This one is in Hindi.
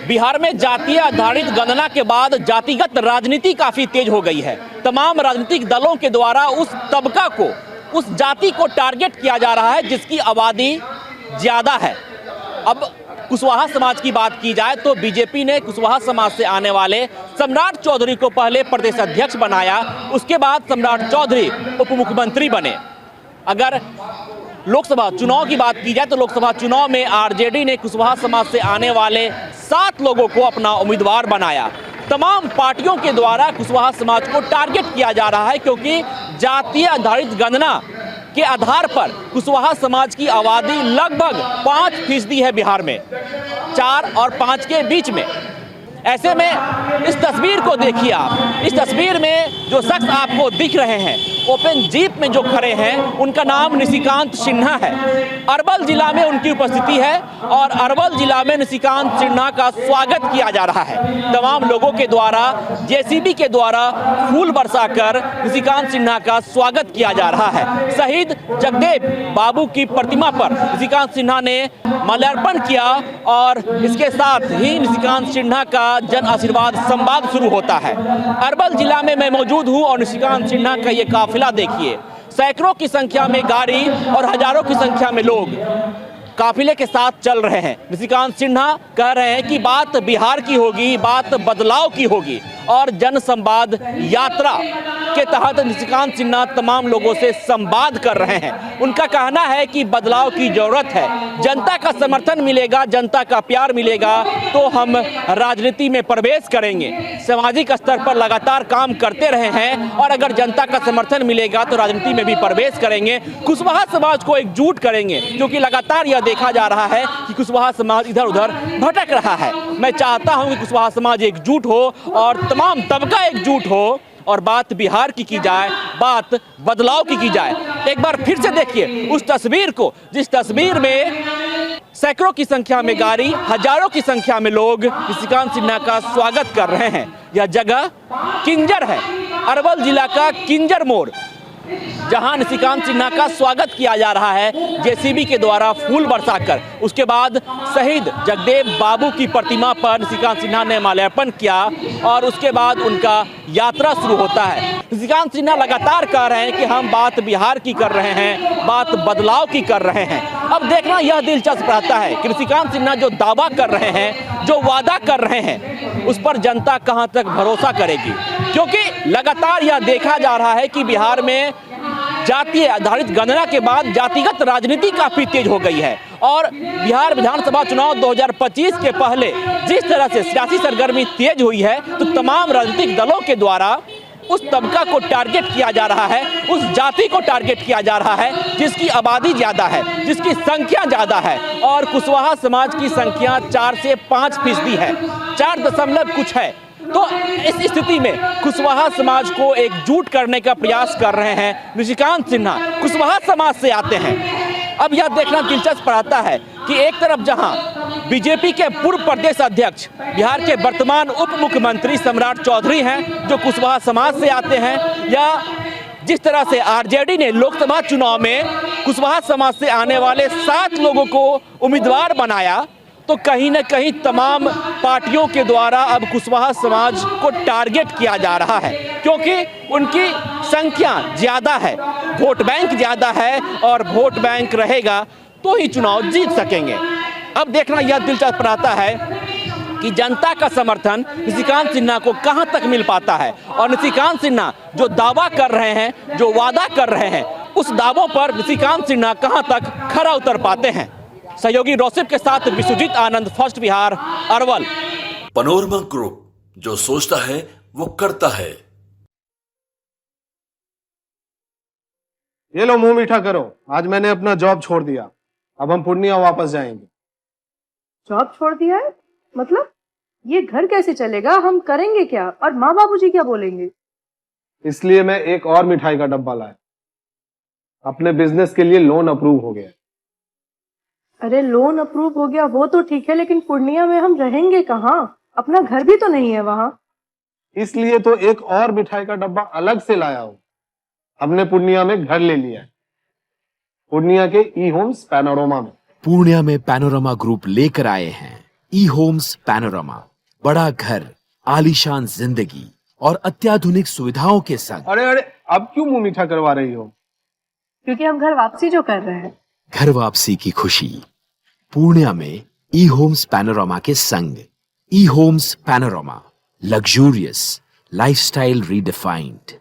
बिहार में जातीय आधारित गणना के बाद जातिगत राजनीति काफी तेज हो गई है। तमाम राजनीतिक दलों के द्वारा उस तबका को, उस जाति को टारगेट किया जा रहा है जिसकी आबादी ज्यादा है। अब कुशवाहा समाज की बात की जाए तो बीजेपी ने कुशवाहा समाज से आने वाले सम्राट चौधरी को पहले प्रदेश अध्यक्ष बनाया, उसके बाद सम्राट चौधरी उप मुख्यमंत्री बने। अगर लोकसभा चुनाव की बात की जाए तो लोकसभा चुनाव में आरजेडी ने कुशवाहा समाज से आने वाले 7 लोगों को अपना उम्मीदवार बनाया। तमाम पार्टियों के द्वारा कुशवाहा समाज को टारगेट किया जा रहा है क्योंकि जातीय आधारित गणना के आधार पर कुशवाहा समाज की आबादी लगभग 5% है बिहार में, 4 और 5 के बीच में। ऐसे में इस तस्वीर को देखिए आप, इस तस्वीर में जो शख्स आपको दिख रहे हैं ओपन जीप में जो खड़े हैं उनका नाम निशिकांत सिन्हा है। अरवल जिला में उनकी उपस्थिति है और अरवल जिला में निशिकांत सिन्हा का स्वागत किया जा रहा है। तमाम लोगों के द्वारा जेसीबी के द्वारा फूल बरसाकर निशिकांत सिन्हा का स्वागत किया जा रहा है। शहीद जगदेव बाबू की प्रतिमा पर निशिकांत सिन्हा ने माल्यार्पण किया और इसके साथ ही निशिकांत सिन्हा का जन आशीर्वाद संवाद शुरू होता है। अरवल जिला में मैं मौजूद हूं और निशिकांत सिन्हा का ये काफिला देखिए, सैकड़ों की संख्या में गाड़ी और हजारों की संख्या में लोग काफिले के साथ चल रहे हैं। निशिकांत सिन्हा कह रहे हैं कि बात बिहार की होगी, बात बदलाव की होगी और जन संवाद यात्रा के तहत निशिकांत सिन्हा तमाम लोगों से संवाद कर रहे हैं। उनका कहना है कि बदलाव की जरूरत है, जनता का समर्थन मिलेगा, जनता का प्यार मिलेगा तो हम राजनीति में प्रवेश करेंगे। सामाजिक स्तर पर लगातार काम करते रहे हैं और अगर जनता का समर्थन मिलेगा तो राजनीति में भी प्रवेश करेंगे। कुशवाहा समाज को एकजुट करेंगे क्योंकि लगातार यह देखा जा रहा है कि कुशवाहा समाज इधर उधर भटक रहा है। मैं चाहता हूं कि कुशवाहा समाज एकजुट हो और तमाम तबका एकजुट हो और बात बिहार की जाए, बात बदलाव की जाए। एक बार फिर से देखिए उस तस्वीर को, जिस तस्वीर में सैकड़ों की संख्या में गाड़ी, हजारों की संख्या में लोग निशिकांत सिन्हा का स्वागत कर रहे हैं। यह जगह किंजर है, अरवल जिला का किंजर मोड़, जहां निशिकांत सिन्हा का स्वागत किया जा रहा है जेसीबी के द्वारा फूल बरसाकर। उसके बाद शहीद जगदेव बाबू की प्रतिमा पर निशिकांत सिन्हा ने माल्यार्पण किया और उसके बाद उनका यात्रा शुरू होता है। निशिकांत सिन्हा लगातार कह रहे हैं कि हम बात बिहार की कर रहे हैं, बात बदलाव की कर रहे हैं। अब देखना यह दिलचस्प रहता है कि निशिकांत सिन्हा जो दावा कर रहे हैं, जो वादा कर रहे हैं, उस पर जनता कहां तक भरोसा करेगी, क्योंकि लगातार यह देखा जा रहा है कि बिहार में जातीय आधारित गणना के बाद जातिगत राजनीति काफी तेज हो गई है और बिहार विधानसभा चुनाव 2025 के पहले जिस तरह से सियासी सरगर्मी तेज हुई है तो तमाम राजनीतिक दलों के द्वारा उस तबका को टारगेट किया जा रहा है, उस जाति को टारगेट किया जा रहा है जिसकी आबादी ज्यादा है, जिसकी संख्या ज्यादा है और कुशवाहा समाज की संख्या 4 से 5% है, 4 कुछ है। तो इस स्थिति में कुशवाहा समाज को एकजुट करने का प्रयास कर रहे हैं निशिकांत सिन्हा, कुशवाहा समाज से आते हैं। अब यह देखना दिलचस्प रहता है कि एक तरफ जहां बीजेपी के पूर्व प्रदेश अध्यक्ष, बिहार के वर्तमान उप मुख्यमंत्री सम्राट चौधरी हैं जो कुशवाहा समाज से आते हैं, या जिस तरह से आरजेडी ने लोकसभा चुनाव में कुशवाहा समाज से आने वाले 7 लोगों को उम्मीदवार बनाया, तो कहीं ना कहीं तमाम पार्टियों के द्वारा अब कुशवाहा समाज को टारगेट किया जा रहा है क्योंकि उनकी संख्या ज्यादा है, वोट बैंक ज्यादा है और वोट बैंक रहेगा तो ही चुनाव जीत सकेंगे। अब देखना यह दिलचस्प रहता है कि जनता का समर्थन निशिकांत सिन्हा को कहां तक मिल पाता है और निशिकांत सिन्हा जो दावा कर रहे हैं, जो वादा कर रहे हैं, उस दावों पर निशिकांत सिन्हा कहां तक खरा उतर पाते हैं। सहयोगी रोसिफ के साथ Vishwajeet Anand, first Bihar, Arwal. Panorama group, जो सोचता है वो करता है। ये लो मुंह मीठा करो, आज मैंने अपना जॉब छोड़ दिया, अब हम पूर्णिया वापस जाएंगे। जॉब छोड़ दिया है? मतलब ये घर कैसे चलेगा, हम करेंगे क्या और माँ बाबूजी क्या बोलेंगे? इसलिए मैं एक और मिठाई का डब्बा लाया, अपने बिजनेस के लिए लोन अप्रूव हो गया। अरे लोन अप्रूव हो गया वो तो ठीक है, लेकिन पूर्णिया में हम रहेंगे कहाँ? अपना घर भी तो नहीं है वहाँ। इसलिए तो एक और मिठाई का डब्बा अलग से लाया हूँ। हमने पूर्णिया में घर ले लिया है, पूर्णिया के ई होम्स पैनोरमा में। पूर्णिया में पैनोरमा ग्रुप लेकर आए हैं ई होम्स पैनोरामा, बड़ा घर, आलीशान जिंदगी और अत्याधुनिक सुविधाओं के संग। अरे अरे, अब क्यों मुंह मीठा करवा रही हो? क्योंकि हम घर वापसी जो कर रहे हैं। घर वापसी की खुशी पूर्णिया में ई होम्स पैनोरामा के संग। ई homes panorama, luxurious lifestyle redefined.